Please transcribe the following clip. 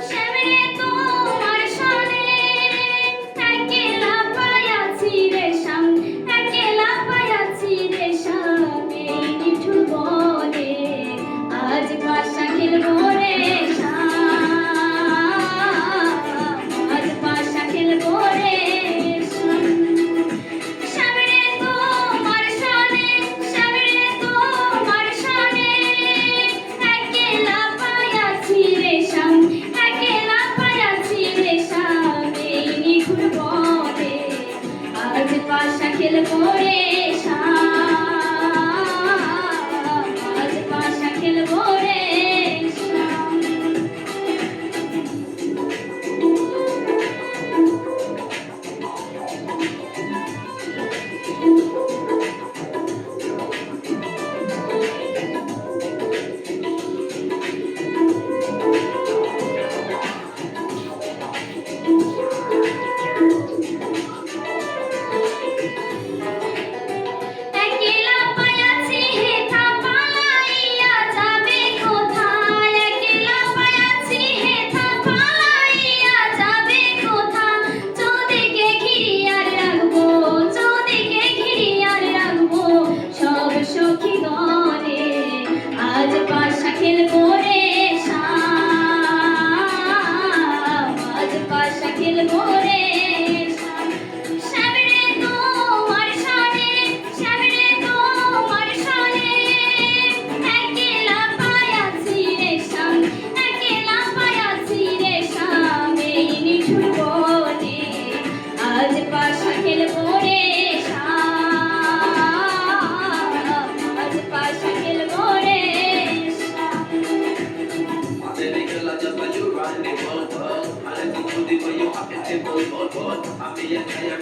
শ্যামরে তোমার সনে একলা পায়াছি রে শ্যাম, একলা পায়াছি রে শ্যাম এই নিঠুর বনে আজ পাশা খেলবো রে শ্যাম, আজ পাশা খেলবো রে শ্যাম। শ্যামরে তোমার সনে, শ্যামরে তোমার সনে একলা পায়াছি রে শ্যাম, একলা পায়াছি রে শ্যাম এই নিঠুর বনে আজ পাশা খেলবো রে শ্যাম, আজ পাশা খেলবো রে শ্যাম। একলা পায়াছি হেথা পালাইয়া যাবে কোথায়, একলা পায়াছি হেথা পালাইয়া যাবে কোথায়, চৌদিকে ঘিরিয়ার রাখবো, চৌদিকে ঘিরিয়ার রাখবো সব সখীগণে আজ পাশা খেলবো রে শ্যাম, আজ পাশা খেলবো রে শ্যাম। শ্যামরে তোমার সনে, শ্যামরে তোমার সনে একলা পায়াছি রে শ্যাম, একলা পায়াছি রে শ্যাম এই নিঠুর বনে আজ পাশা খেলবো রে শ্যাম, আজ পাশা খেলবো রে শ্যাম। I let you do the way you have it, table, board. I'm the entire